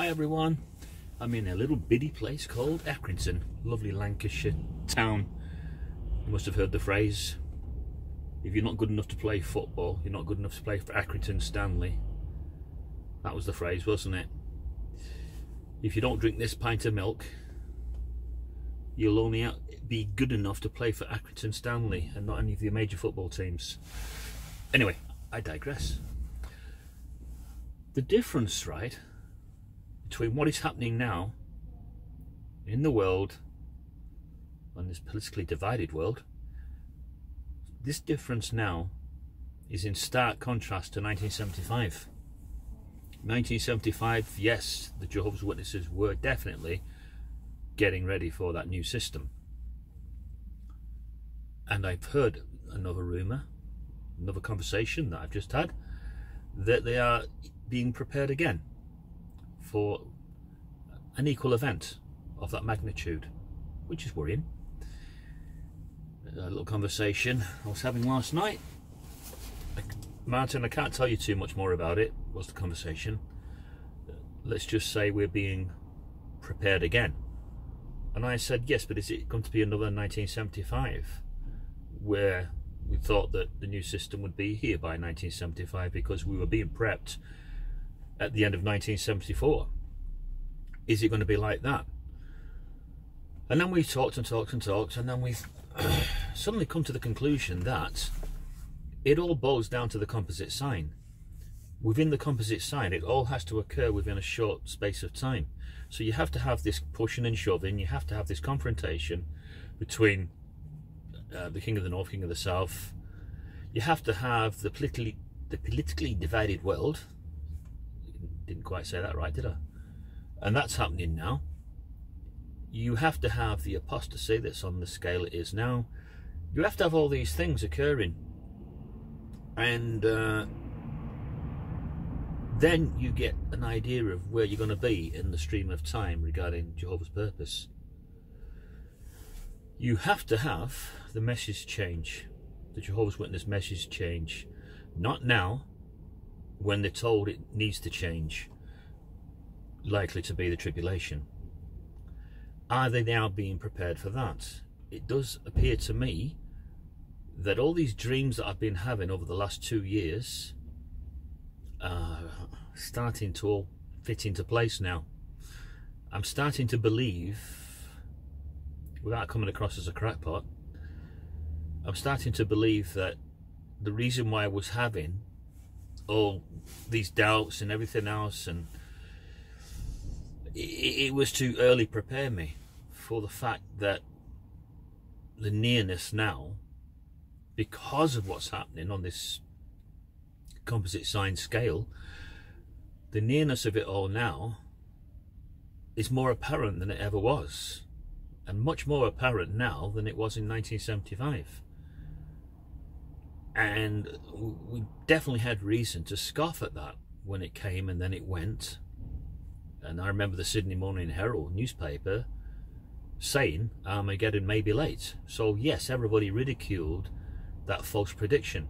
Hi everyone, I'm in a little bitty place called Accrington, lovely Lancashire town. You must have heard the phrase, if you're not good enough to play football, you're not good enough to play for Accrington Stanley. That was the phrase, wasn't it? If you don't drink this pint of milk, you'll only be good enough to play for Accrington Stanley and not any of the major football teams. Anyway, I digress. The difference, right, between what is happening now in the world, on this politically divided world, this difference now is in stark contrast to 1975. 1975, yes, the Jehovah's Witnesses were definitely getting ready for that new system. And I've heard another rumour, another conversation that I've just had, that they are being prepared again for an equal event of that magnitude, which is worrying. A little conversation I was having last night. Martin, I can't tell you too much more about it. What's the conversation? Let's just say we're being prepared again. And I said, yes, but is it going to be another 1975 where we thought that the new system would be here by 1975 because we were being prepped at the end of 1974? Is it going to be like that? And then we talked and talked and talked, and then we've suddenly come to the conclusion that it all boils down to the composite sign. Within the composite sign, it all has to occur within a short space of time. So you have to have this pushing and shoving, you have to have this confrontation between the King of the North, King of the South. You have to have the politically divided world. Didn't quite say that right, did I? And that's happening now. You have to have the apostasy that's on the scale it is now. You have to have all these things occurring. And then you get an idea of where you're going to be in the stream of time regarding Jehovah's purpose. You have to have the message change, the Jehovah's Witness message change. Not now, when they're told it needs to change, likely to be the tribulation. Are they now being prepared for that? It does appear to me that all these dreams that I've been having over the last 2 years are starting to all fit into place now. I'm starting to believe, without coming across as a crackpot, I'm starting to believe that the reason why I was having all these doubts and everything else, and it was to early prepare me for the fact that the nearness now, because of what's happening on this composite sign scale, the nearness of it all now is more apparent than it ever was, and much more apparent now than it was in 1975. And we definitely had reason to scoff at that when it came and then it went. And I remember the Sydney Morning Herald newspaper saying Armageddon may be late. So yes, everybody ridiculed that false prediction.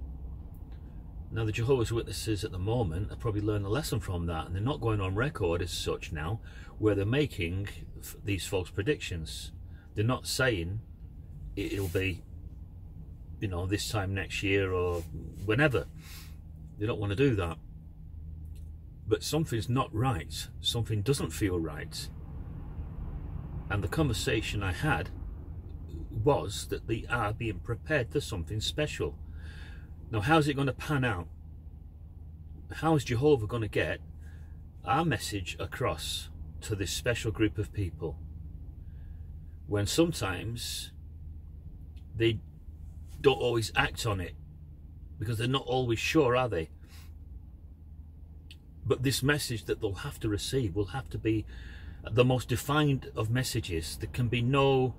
Now the Jehovah's Witnesses at the moment have probably learned a lesson from that, and they're not going on record as such now where they're making these false predictions. They're not saying it'll be, you know, this time next year or whenever. They don't want to do that. But something's not right. Something doesn't feel right. And the conversation I had was that they are being prepared for something special. Now, how's it going to pan out? How is Jehovah going to get our message across to this special group of people when sometimes they don't always act on it because they're not always sure, are they? But this message that they'll have to receive will have to be the most defined of messages. There can be no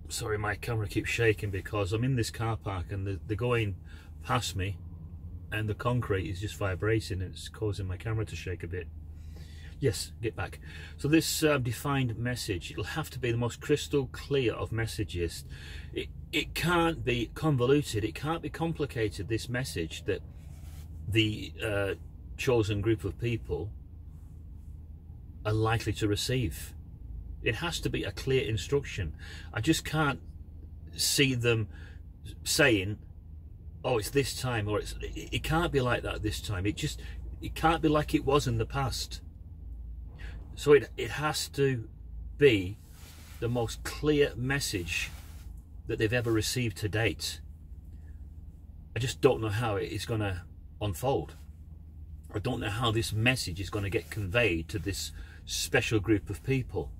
sorry, my camera keeps shaking because I'm in this car park and they're going past me and the concrete is just vibrating and it's causing my camera to shake a bit. Yes, get back. So this defined message, it'll have to be the most crystal clear of messages. It can't be convoluted, it can't be complicated, this message that the chosen group of people are likely to receive. It has to be a clear instruction. I just can't see them saying, oh, it's this time, or it can't be like that this time. It can't be like it was in the past. So it has to be the most clear message that they've ever received to date. I just don't know how it is going to unfold. I don't know how this message is going to get conveyed to this special group of people.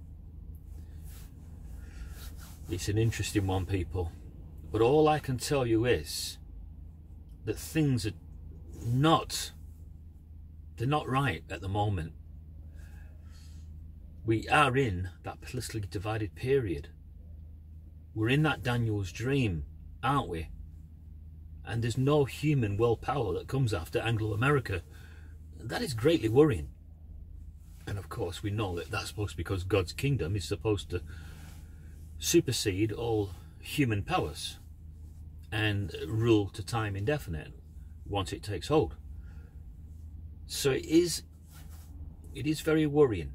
It's an interesting one, people. But all I can tell you is that things are they're not right at the moment. We are in that politically divided period. We're in that Daniel's dream, aren't we? And there's no human world power that comes after Anglo-America. That is greatly worrying. And of course we know that that's supposed to be because God's kingdom is supposed to supersede all human powers and rule to time indefinite once it takes hold. So it is very worrying.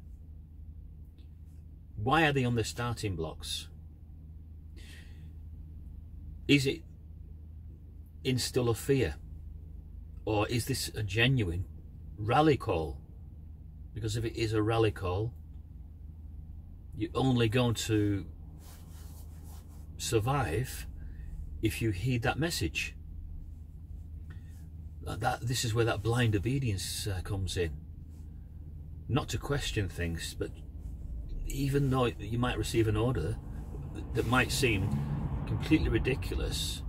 Why are they on the starting blocks? Is it instill of fear, or is this a genuine rally call? Because if it is a rally call, you're only going to survive if you heed that message. This is where that blind obedience comes in. Not to question things, but even though you might receive an order that might seem completely ridiculous,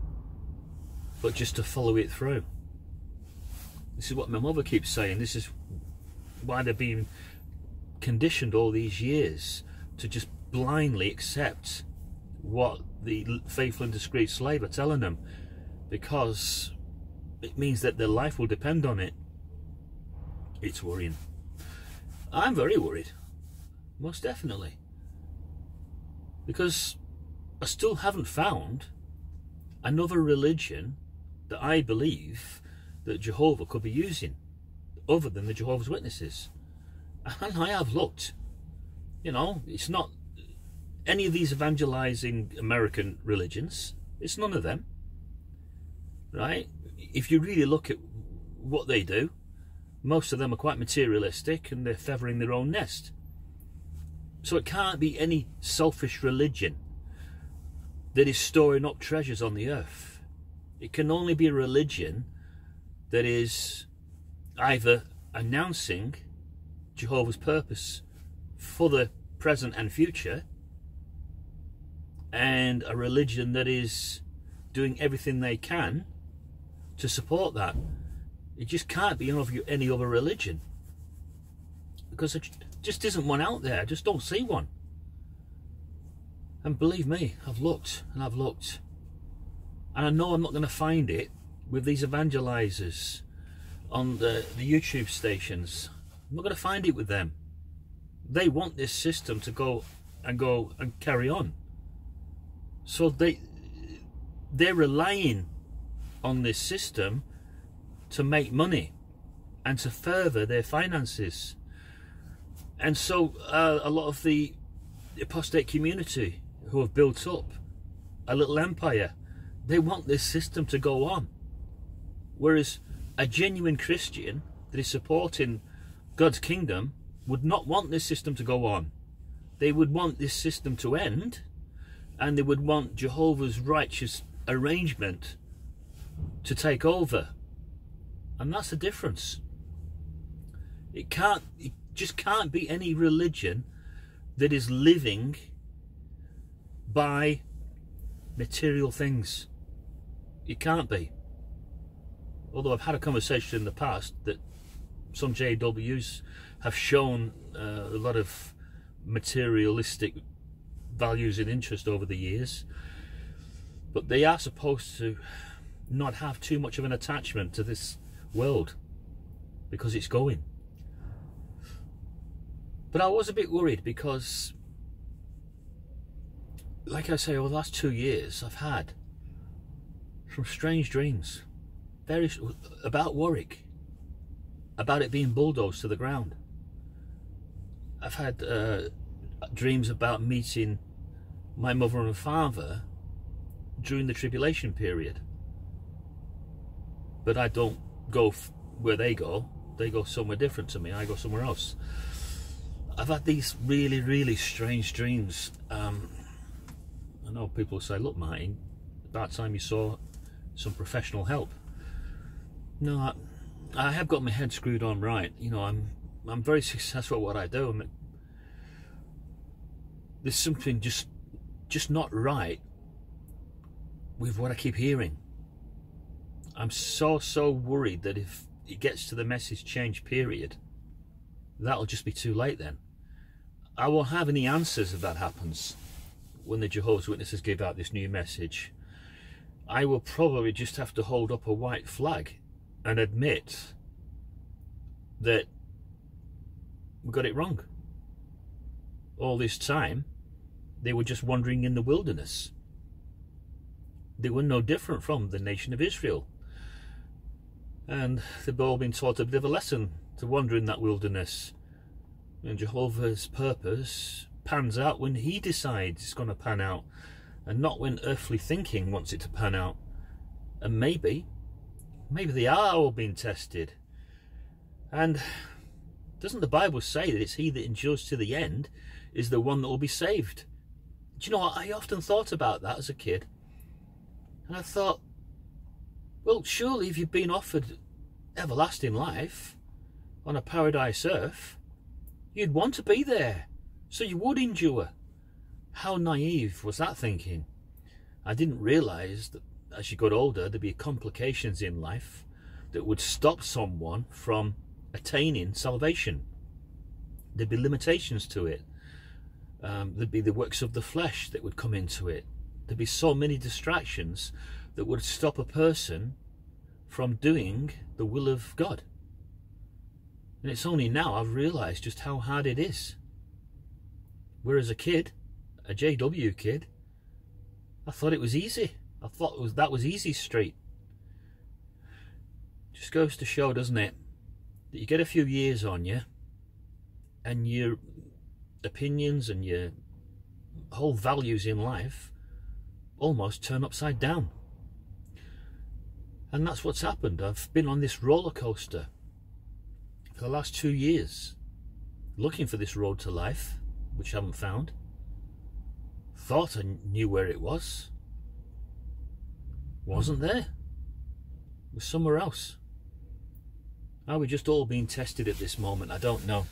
but just to follow it through. This is what my mother keeps saying. This is why they're being conditioned all these years to just blindly accept what the faithful and discreet slave are telling them, because it means that their life will depend on it. It's worrying. I'm very worried, most definitely, because I still haven't found another religion that I believe that Jehovah could be using other than the Jehovah's Witnesses. And I have looked. You know, it's not any of these evangelizing American religions. It's none of them, right? If you really look at what they do, most of them are quite materialistic and they're feathering their own nest. So it can't be any selfish religion that is storing up treasures on the earth. It can only be a religion that is either announcing Jehovah's purpose for the present and future, and a religion that is doing everything they can to support that. It just can't be any other religion, because there just isn't one out there. I just don't see one. And believe me, I've looked and I've looked, and I know I'm not going to find it with these evangelizers on the YouTube stations. I'm not going to find it with them. They want this system to go and carry on. So they're relying on this system to make money and to further their finances. And so a lot of the apostate community who have built up a little empire, they want this system to go on. Whereas a genuine Christian that is supporting God's kingdom would not want this system to go on. They would want this system to end, and they would want Jehovah's righteous arrangement to take over. And that's the difference. It just can't be any religion that is living by material things. It can't be. Although I've had a conversation in the past that some JWs have shown a lot of materialistic values and interest over the years, but they are supposed to not have too much of an attachment to this world because it's going. But I was a bit worried because, like I say, over the last 2 years I've had some strange dreams about Warwick. about it being bulldozed to the ground. I've had dreams about meeting my mother and father during the tribulation period. But I don't go where they go. They go somewhere different to me. I go somewhere else. I've had these really, really strange dreams. I know people say, look, Martin, about time you saw some professional help. No, I have got my head screwed on right. You know, I'm very successful at what I do. There's something just not right with what I keep hearing. I'm so worried that if it gets to the message change period, that'll just be too late then. I won't have any answers if that happens when the Jehovah's Witnesses give out this new message. I will probably just have to hold up a white flag and admit that we got it wrong. All this time, they were just wandering in the wilderness. They were no different from the nation of Israel. And they've all been taught a bit of a lesson to wander in that wilderness. And Jehovah's purpose pans out when he decides it's going to pan out, and not when earthly thinking wants it to pan out. And maybe they are all being tested. And doesn't the Bible say that it's he that endures to the end is the one that will be saved? Do you know what? I often thought about that as a kid. And I thought, well, surely if you've been offered everlasting life on a paradise earth, you'd want to be there, so you would endure. How naive was that thinking? I didn't realise that as you got older, there'd be complications in life that would stop someone from attaining salvation. There'd be limitations to it. There'd be the works of the flesh that would come into it. There'd be so many distractions that would stop a person from doing the will of God. And it's only now I've realised just how hard it is. Whereas a kid, a JW kid, I thought it was easy. I thought that was easy street. Just goes to show, doesn't it, that you get a few years on you and your opinions and your whole values in life almost turn upside down. And that's what's happened. I've been on this roller coaster for the last 2 years, looking for this road to life, which I haven't found. Thought I knew where it was. Wasn't there. It was somewhere else. Are we just all being tested at this moment? I don't know.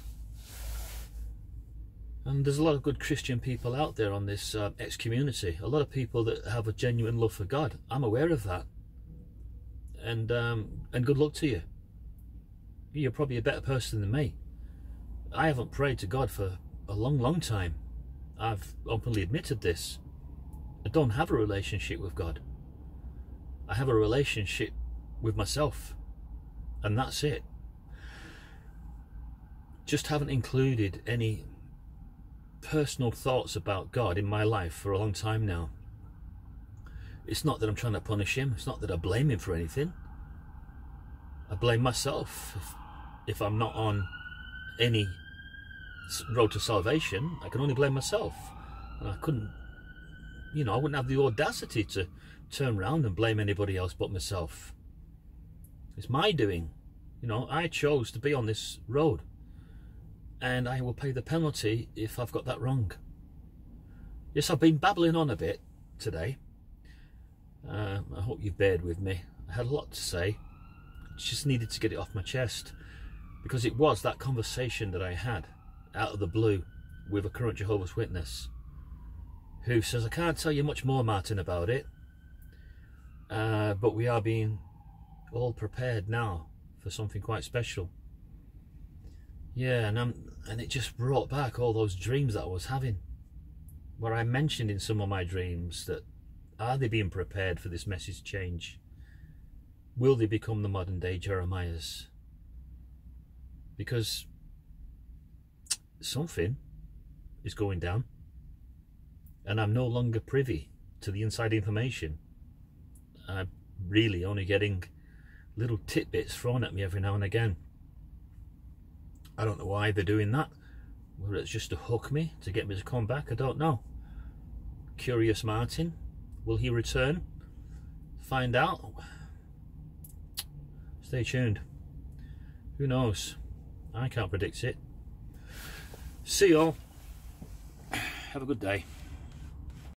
And there's a lot of good Christian people out there on this ex-community. A lot of people that have a genuine love for God. I'm aware of that. And good luck to you. You're probably a better person than me. I haven't prayed to God for a long time. I've openly admitted this. I don't have a relationship with God. I have a relationship with myself. And that's it. Just haven't included any personal thoughts about God in my life for a long time now. It's not that I'm trying to punish him. It's not that I blame him for anything. I blame myself. If I'm not on any road to salvation, I can only blame myself. And I couldn't, you know, I wouldn't have the audacity to turn around and blame anybody else but myself. It's my doing. You know, I chose to be on this road. And I will pay the penalty if I've got that wrong. Yes, I've been babbling on a bit today. I hope you've bared with me. I had a lot to say. Just needed to get it off my chest. Because it was that conversation that I had out of the blue with a current Jehovah's Witness who says, I can't tell you much more, Martin, about it. But we are being all prepared now for something quite special. Yeah, and it just brought back all those dreams that I was having, where I mentioned in some of my dreams that, are they being prepared for this message change? Will they become the modern day Jeremiahs? Because something is going down, and I'm no longer privy to the inside information. I'm really only getting little tidbits thrown at me every now and again. I don't know why they're doing that. Whether it's just to hook me, to get me to come back, I don't know. Curious Martin, will he return? Find out. Stay tuned. Who knows? I can't predict it. See you all. Have a good day.